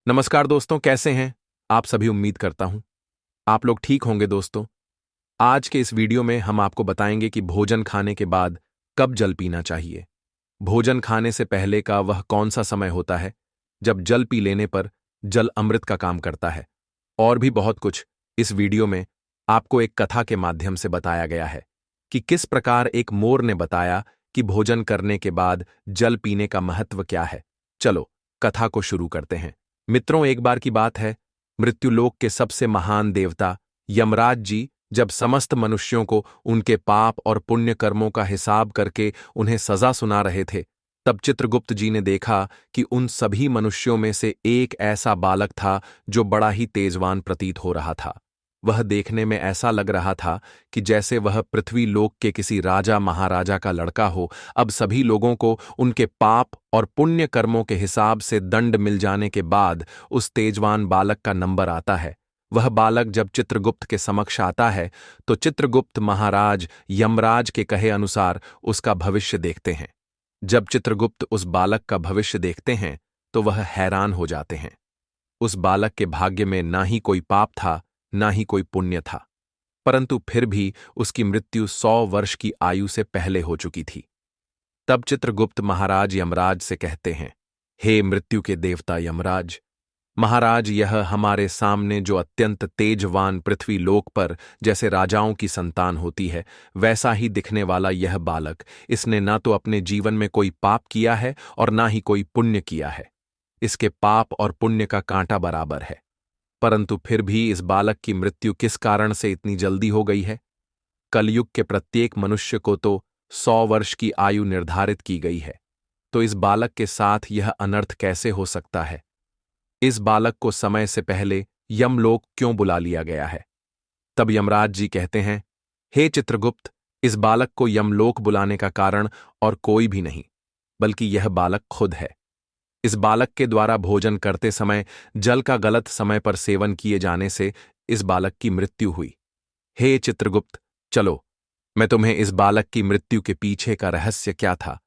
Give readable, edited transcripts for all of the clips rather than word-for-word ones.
नमस्कार दोस्तों, कैसे हैं आप सभी। उम्मीद करता हूं आप लोग ठीक होंगे। दोस्तों, आज के इस वीडियो में हम आपको बताएंगे कि भोजन खाने के बाद कब जल पीना चाहिए। भोजन खाने से पहले का वह कौन सा समय होता है जब जल पी लेने पर जल अमृत का काम करता है। और भी बहुत कुछ इस वीडियो में आपको एक कथा के माध्यम से बताया गया है कि किस प्रकार एक मोर ने बताया कि भोजन करने के बाद जल पीने का महत्व क्या है। चलो कथा को शुरू करते हैं। मित्रों, एक बार की बात है, मृत्युलोक के सबसे महान देवता यमराज जी जब समस्त मनुष्यों को उनके पाप और पुण्य कर्मों का हिसाब करके उन्हें सजा सुना रहे थे, तब चित्रगुप्त जी ने देखा कि उन सभी मनुष्यों में से एक ऐसा बालक था जो बड़ा ही तेजवान प्रतीत हो रहा था। वह देखने में ऐसा लग रहा था कि जैसे वह पृथ्वी लोक के किसी राजा महाराजा का लड़का हो। अब सभी लोगों को उनके पाप और पुण्य कर्मों के हिसाब से दंड मिल जाने के बाद उस तेजवान बालक का नंबर आता है। वह बालक जब चित्रगुप्त के समक्ष आता है तो चित्रगुप्त महाराज यमराज के कहे अनुसार उसका भविष्य देखते हैं। जब चित्रगुप्त उस बालक का भविष्य देखते हैं तो वह हैरान हो जाते हैं। उस बालक के भाग्य में ना ही कोई पाप था, ना ही कोई पुण्य था, परंतु फिर भी उसकी मृत्यु 100 वर्ष की आयु से पहले हो चुकी थी। तब चित्रगुप्त महाराज यमराज से कहते हैं, हे मृत्यु के देवता यमराज, महाराज, यह हमारे सामने जो अत्यंत तेजवान पृथ्वी लोक पर जैसे राजाओं की संतान होती है वैसा ही दिखने वाला यह बालक, इसने ना तो अपने जीवन में कोई पाप किया है और ना ही कोई पुण्य किया है। इसके पाप और पुण्य का कांटा बराबर है, परंतु फिर भी इस बालक की मृत्यु किस कारण से इतनी जल्दी हो गई है। कलयुग के प्रत्येक मनुष्य को तो 100 वर्ष की आयु निर्धारित की गई है, तो इस बालक के साथ यह अनर्थ कैसे हो सकता है। इस बालक को समय से पहले यमलोक क्यों बुला लिया गया है। तब यमराज जी कहते हैं, हे चित्रगुप्त, इस बालक को यमलोक बुलाने का कारण और कोई भी नहीं, बल्कि यह बालक खुद है। इस बालक के द्वारा भोजन करते समय जल का गलत समय पर सेवन किए जाने से इस बालक की मृत्यु हुई। हे चित्रगुप्त, चलो मैं तुम्हें इस बालक की मृत्यु के पीछे का रहस्य क्या था,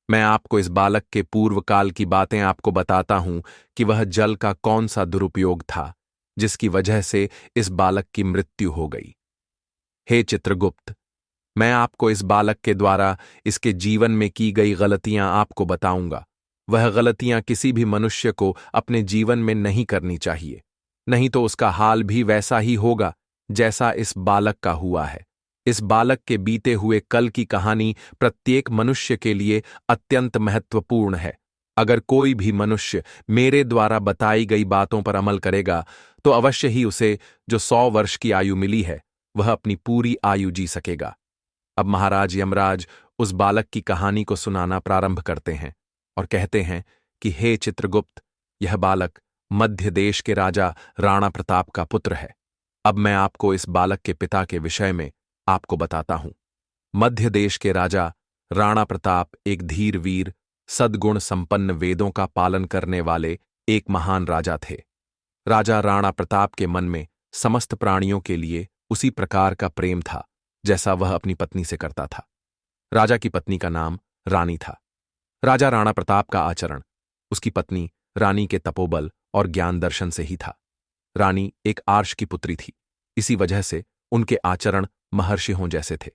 मैं आपको इस बालक के पूर्व काल की बातें आपको बताता हूं कि वह जल का कौन सा दुरुपयोग था जिसकी वजह से इस बालक की मृत्यु हो गई। हे चित्रगुप्त, मैं आपको इस बालक के द्वारा इसके जीवन में की गई गलतियां आपको बताऊंगा। वह गलतियां किसी भी मनुष्य को अपने जीवन में नहीं करनी चाहिए, नहीं तो उसका हाल भी वैसा ही होगा जैसा इस बालक का हुआ है। इस बालक के बीते हुए कल की कहानी प्रत्येक मनुष्य के लिए अत्यंत महत्वपूर्ण है। अगर कोई भी मनुष्य मेरे द्वारा बताई गई बातों पर अमल करेगा तो अवश्य ही उसे जो 100 वर्ष की आयु मिली है वह अपनी पूरी आयु जी सकेगा। अब महाराज यमराज उस बालक की कहानी को सुनाना प्रारंभ करते हैं और कहते हैं कि हे चित्रगुप्त, यह बालक मध्य देश के राजा राणा प्रताप का पुत्र है। अब मैं आपको इस बालक के पिता के विषय में आपको बताता हूं। मध्य देश के राजा राणा प्रताप एक धीर वीर, सद्गुण संपन्न, वेदों का पालन करने वाले एक महान राजा थे। राजा राणा प्रताप के मन में समस्त प्राणियों के लिए उसी प्रकार का प्रेम था जैसा वह अपनी पत्नी से करता था। राजा की पत्नी का नाम रानी था। राजा राणा प्रताप का आचरण उसकी पत्नी रानी के तपोबल और ज्ञान दर्शन से ही था। रानी एक आर्ष की पुत्री थी, इसी वजह से उनके आचरण महर्षियों जैसे थे।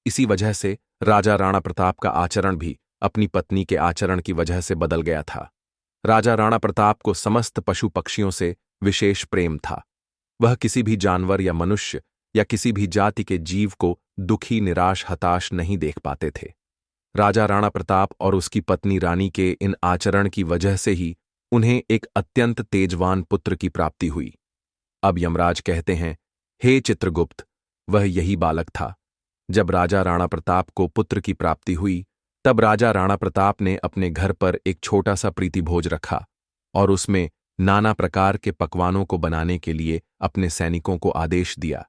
इसी वजह से राजा राणा प्रताप का आचरण भी अपनी पत्नी के आचरण की वजह से बदल गया था। राजा राणा प्रताप को समस्त पशु पक्षियों से विशेष प्रेम था। वह किसी भी जानवर या मनुष्य या किसी भी जाति के जीव को दुखी, निराश, हताश नहीं देख पाते थे। राजा राणा प्रताप और उसकी पत्नी रानी के इन आचरण की वजह से ही उन्हें एक अत्यंत तेजवान पुत्र की प्राप्ति हुई। अब यमराज कहते हैं, हे चित्रगुप्त, वह यही बालक था। जब राजा राणा प्रताप को पुत्र की प्राप्ति हुई तब राजा राणा प्रताप ने अपने घर पर एक छोटा सा प्रीति भोज रखा और उसमें नाना प्रकार के पकवानों को बनाने के लिए अपने सैनिकों को आदेश दिया।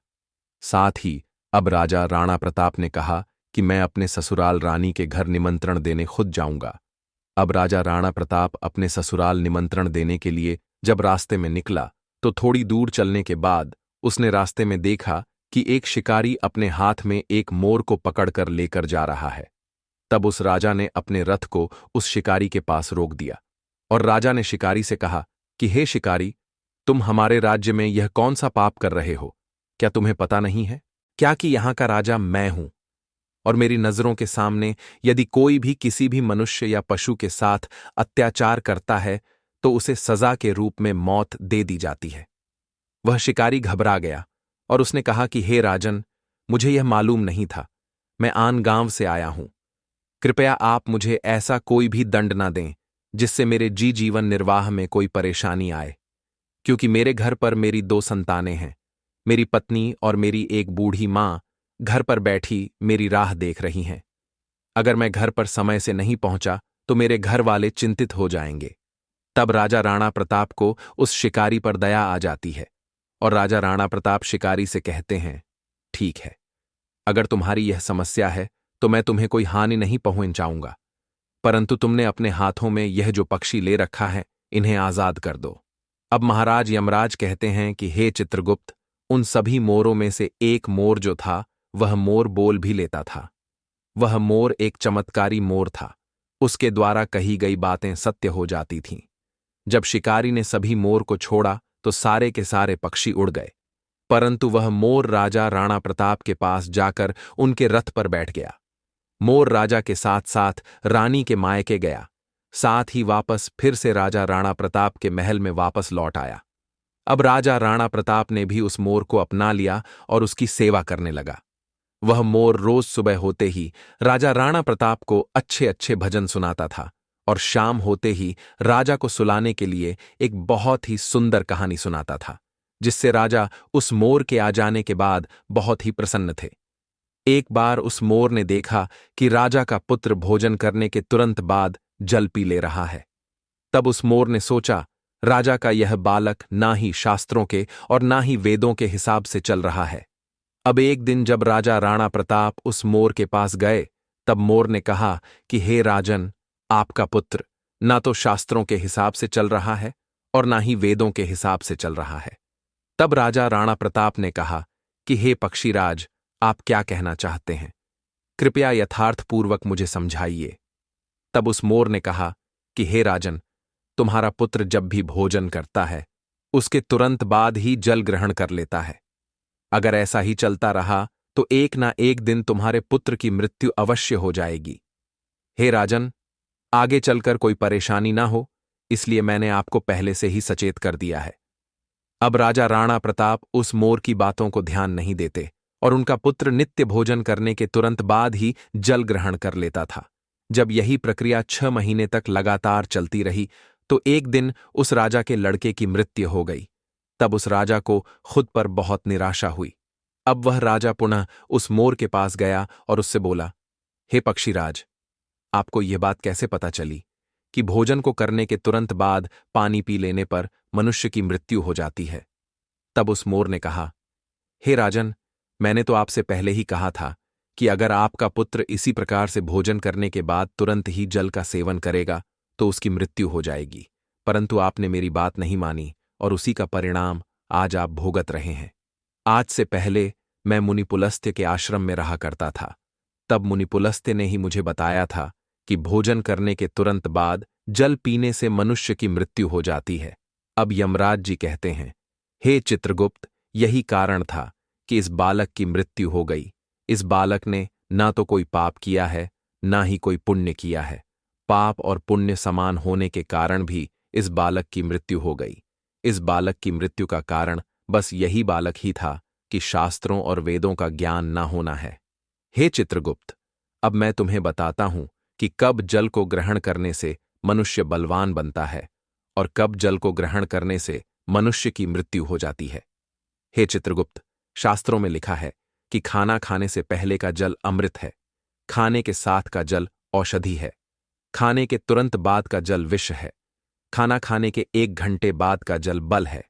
साथ ही अब राजा राणा प्रताप ने कहा कि मैं अपने ससुराल रानी के घर निमंत्रण देने खुद जाऊंगा। अब राजा राणा प्रताप अपने ससुराल निमंत्रण देने के लिए जब रास्ते में निकला तो थोड़ी दूर चलने के बाद उसने रास्ते में देखा कि एक शिकारी अपने हाथ में एक मोर को पकड़कर लेकर जा रहा है। तब उस राजा ने अपने रथ को उस शिकारी के पास रोक दिया और राजा ने शिकारी से कहा कि हे शिकारी, तुम हमारे राज्य में यह कौन सा पाप कर रहे हो? क्या तुम्हें पता नहीं है क्या कि यहां का राजा मैं हूं, और मेरी नजरों के सामने यदि कोई भी किसी भी मनुष्य या पशु के साथ अत्याचार करता है तो उसे सजा के रूप में मौत दे दी जाती है। वह शिकारी घबरा गया और उसने कहा कि हे राजन, मुझे यह मालूम नहीं था। मैं आन गांव से आया हूं। कृपया आप मुझे ऐसा कोई भी दंड ना दें जिससे मेरे जीवन निर्वाह में कोई परेशानी आए, क्योंकि मेरे घर पर मेरी 2 संतानें हैं। मेरी पत्नी और मेरी एक बूढ़ी मां घर पर बैठी मेरी राह देख रही हैं। अगर मैं घर पर समय से नहीं पहुंचा तो मेरे घर वाले चिंतित हो जाएंगे। तब राजा राणा प्रताप को उस शिकारी पर दया आ जाती है और राजा राणा प्रताप शिकारी से कहते हैं, ठीक है, अगर तुम्हारी यह समस्या है तो मैं तुम्हें कोई हानि नहीं पहुंचाऊंगा, परंतु तुमने अपने हाथों में यह जो पक्षी ले रखा है इन्हें आजाद कर दो। अब महाराज यमराज कहते हैं कि हे चित्रगुप्त, उन सभी मोरों में से एक मोर जो था वह मोर बोल भी लेता था। वह मोर एक चमत्कारी मोर था। उसके द्वारा कही गई बातें सत्य हो जाती थीं। जब शिकारी ने सभी मोर को छोड़ा तो सारे के सारे पक्षी उड़ गए, परंतु वह मोर राजा राणा प्रताप के पास जाकर उनके रथ पर बैठ गया। मोर राजा के साथ साथ रानी के मायके गया, साथ ही वापस फिर से राजा राणा प्रताप के महल में वापस लौट आया। अब राजा राणा प्रताप ने भी उस मोर को अपना लिया और उसकी सेवा करने लगा। वह मोर रोज सुबह होते ही राजा राणा प्रताप को अच्छे अच्छे भजन सुनाता था और शाम होते ही राजा को सुलाने के लिए एक बहुत ही सुंदर कहानी सुनाता था, जिससे राजा उस मोर के आ जाने के बाद बहुत ही प्रसन्न थे। एक बार उस मोर ने देखा कि राजा का पुत्र भोजन करने के तुरंत बाद जल पी ले रहा है। तब उस मोर ने सोचा, राजा का यह बालक ना ही शास्त्रों के और ना ही वेदों के हिसाब से चल रहा है। अब एक दिन जब राजा राणा प्रताप उस मोर के पास गए, तब मोर ने कहा कि हे राजन, आपका पुत्र ना तो शास्त्रों के हिसाब से चल रहा है और ना ही वेदों के हिसाब से चल रहा है। तब राजा राणा प्रताप ने कहा कि हे पक्षीराज, आप क्या कहना चाहते हैं? कृपया यथार्थपूर्वक मुझे समझाइए। तब उस मोर ने कहा कि हे राजन, तुम्हारा पुत्र जब भी भोजन करता है उसके तुरंत बाद ही जल ग्रहण कर लेता है। अगर ऐसा ही चलता रहा तो एक ना एक दिन तुम्हारे पुत्र की मृत्यु अवश्य हो जाएगी। हे राजन, आगे चलकर कोई परेशानी ना हो, इसलिए मैंने आपको पहले से ही सचेत कर दिया है। अब राजा राणा प्रताप उस मोर की बातों को ध्यान नहीं देते और उनका पुत्र नित्य भोजन करने के तुरंत बाद ही जल ग्रहण कर लेता था। जब यही प्रक्रिया 6 महीने तक लगातार चलती रही तो एक दिन उस राजा के लड़के की मृत्यु हो गई। तब उस राजा को खुद पर बहुत निराशा हुई। अब वह राजा पुनः उस मोर के पास गया और उससे बोला, हे पक्षीराज, आपको यह बात कैसे पता चली कि भोजन को करने के तुरंत बाद पानी पी लेने पर मनुष्य की मृत्यु हो जाती है? तब उस मोर ने कहा, हे राजन, मैंने तो आपसे पहले ही कहा था कि अगर आपका पुत्र इसी प्रकार से भोजन करने के बाद तुरंत ही जल का सेवन करेगा तो उसकी मृत्यु हो जाएगी, परंतु आपने मेरी बात नहीं मानी और उसी का परिणाम आज आप भोगत रहे हैं। आज से पहले मैं मुनि पुलस्त्य के आश्रम में रहा करता था। तब मुनि पुलस्त्य ने ही मुझे बताया था कि भोजन करने के तुरंत बाद जल पीने से मनुष्य की मृत्यु हो जाती है। अब यमराज जी कहते हैं, हे चित्रगुप्त, यही कारण था कि इस बालक की मृत्यु हो गई। इस बालक ने ना तो कोई पाप किया है, ना ही कोई पुण्य किया है। पाप और पुण्य समान होने के कारण भी इस बालक की मृत्यु हो गई। इस बालक की मृत्यु का कारण बस यही बालक ही था कि शास्त्रों और वेदों का ज्ञान ना होना है। हे चित्रगुप्त, अब मैं तुम्हें बताता हूं कि कब जल को ग्रहण करने से मनुष्य बलवान बनता है और कब जल को ग्रहण करने से मनुष्य की मृत्यु हो जाती है। हे चित्रगुप्त, शास्त्रों में लिखा है कि खाना खाने से पहले का जल अमृत है, खाने के साथ का जल औषधि है, खाने के तुरंत बाद का जल विष है, खाना खाने के 1 घंटे बाद का जल बल है।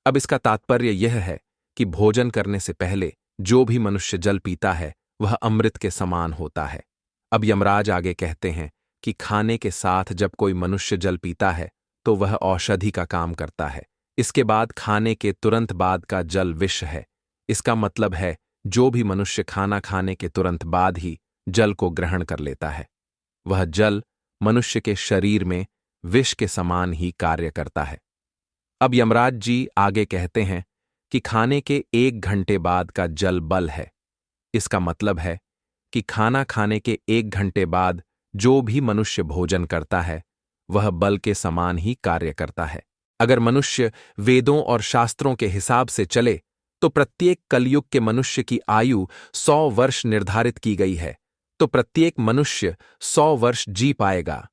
अब इसका तात्पर्य यह है कि भोजन करने से पहले जो भी मनुष्य जल पीता है वह अमृत के समान होता है। अब यमराज आगे कहते हैं कि खाने के साथ जब कोई मनुष्य जल पीता है तो वह औषधि का काम करता है। इसके बाद खाने के तुरंत बाद का जल विष है। इसका मतलब है जो भी मनुष्य खाना खाने के तुरंत बाद ही जल को ग्रहण कर लेता है वह जल मनुष्य के शरीर में विष के समान ही कार्य करता है। अब यमराज जी आगे कहते हैं कि खाने के 1 घंटे बाद का जल बल है। इसका मतलब है कि खाना खाने के 1 घंटे बाद जो भी मनुष्य भोजन करता है वह बल के समान ही कार्य करता है। अगर मनुष्य वेदों और शास्त्रों के हिसाब से चले तो प्रत्येक कलयुग के मनुष्य की आयु 100 वर्ष निर्धारित की गई है, तो प्रत्येक मनुष्य 100 वर्ष जी पाएगा।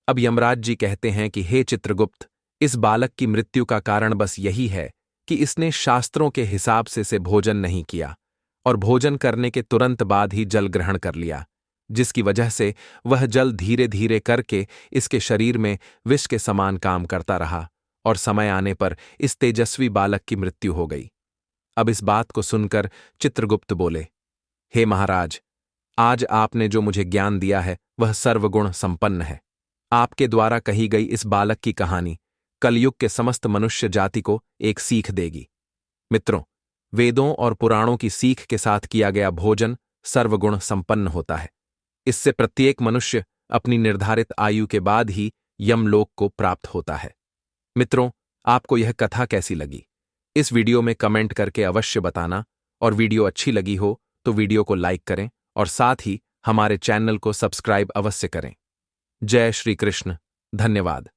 अब यमराज जी कहते हैं कि हे चित्रगुप्त, इस बालक की मृत्यु का कारण बस यही है कि इसने शास्त्रों के हिसाब से भोजन नहीं किया और भोजन करने के तुरंत बाद ही जल ग्रहण कर लिया, जिसकी वजह से वह जल धीरे धीरे करके इसके शरीर में विष के समान काम करता रहा और समय आने पर इस तेजस्वी बालक की मृत्यु हो गई। अब इस बात को सुनकर चित्रगुप्त बोले, हे महाराज, आज आपने जो मुझे ज्ञान दिया है वह सर्वगुण संपन्न है। आपके द्वारा कही गई इस बालक की कहानी कलयुग के समस्त मनुष्य जाति को एक सीख देगी। मित्रों, वेदों और पुराणों की सीख के साथ किया गया भोजन सर्वगुण संपन्न होता है। इससे प्रत्येक मनुष्य अपनी निर्धारित आयु के बाद ही यमलोक को प्राप्त होता है। मित्रों, आपको यह कथा कैसी लगी? इस वीडियो में कमेंट करके अवश्य बताना, और वीडियो अच्छी लगी हो तो वीडियो को लाइक करें और साथ ही हमारे चैनल को सब्सक्राइब अवश्य करें। जय श्री कृष्ण। धन्यवाद।